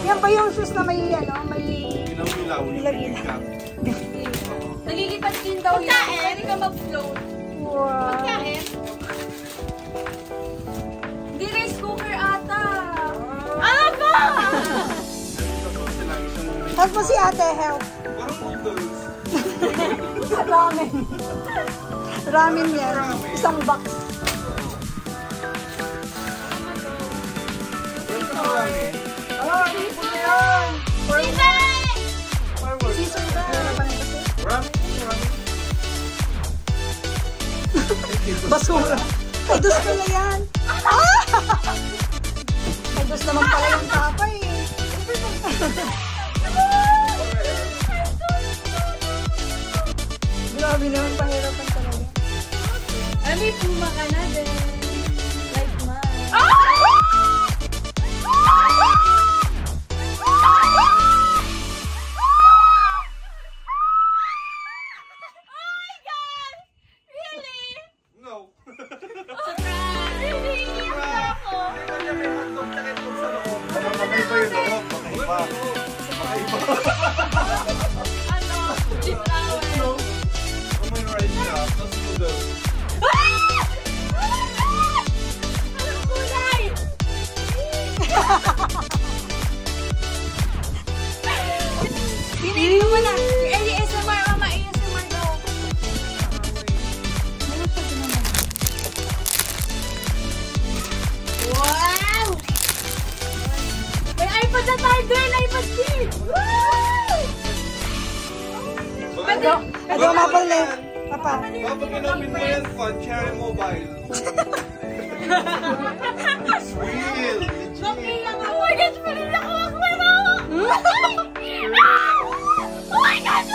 Yan ba yung shoes na may ano, may ilaw-ilaw. Nalilipad din daw yun. Pwede ka mag-float. Wow. Pagkain? Hindi rice cooker ata. Ano ba? Help mo si ate, help. Parang noodles. Ramen. Ramen yan. Isang box. Ah, ito na yan! Fireworks. Season ka. Ramen. Basura. Ay, dos pala yan. Ah! Ay, dos naman pala yung tapa eh. Grabe naman, pahirapan talaga. Ay, may puma ka na din. Like mine. No. Really? Ako. May hotdog na ito sa loob. Patay pa yun, no? Patay pa. Ano? Flower. Kung may rice siya, tapos noodles. Anong kulay? Pinili mo na. ASMR, mama. ASMR daw. Wow! May iPad na tayo din! iPad din! Wow! Ito, mapal na. Papa. Babagyan namin mo yan, Cherry Mobile. It's real. Okay lang ako. Oh my gosh, pwede na ako makwero! Oh my gosh!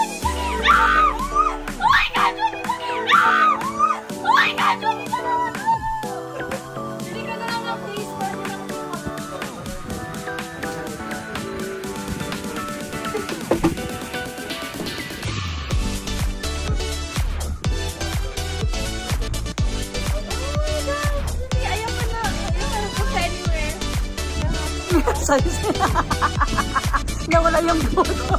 Oh my gosh! Oh my gosh! Hindi ka na lang mag-please. Pwede lang ako. Ayaw ko na. Ayaw ko sa anywhere. Size. Nawala yung buto.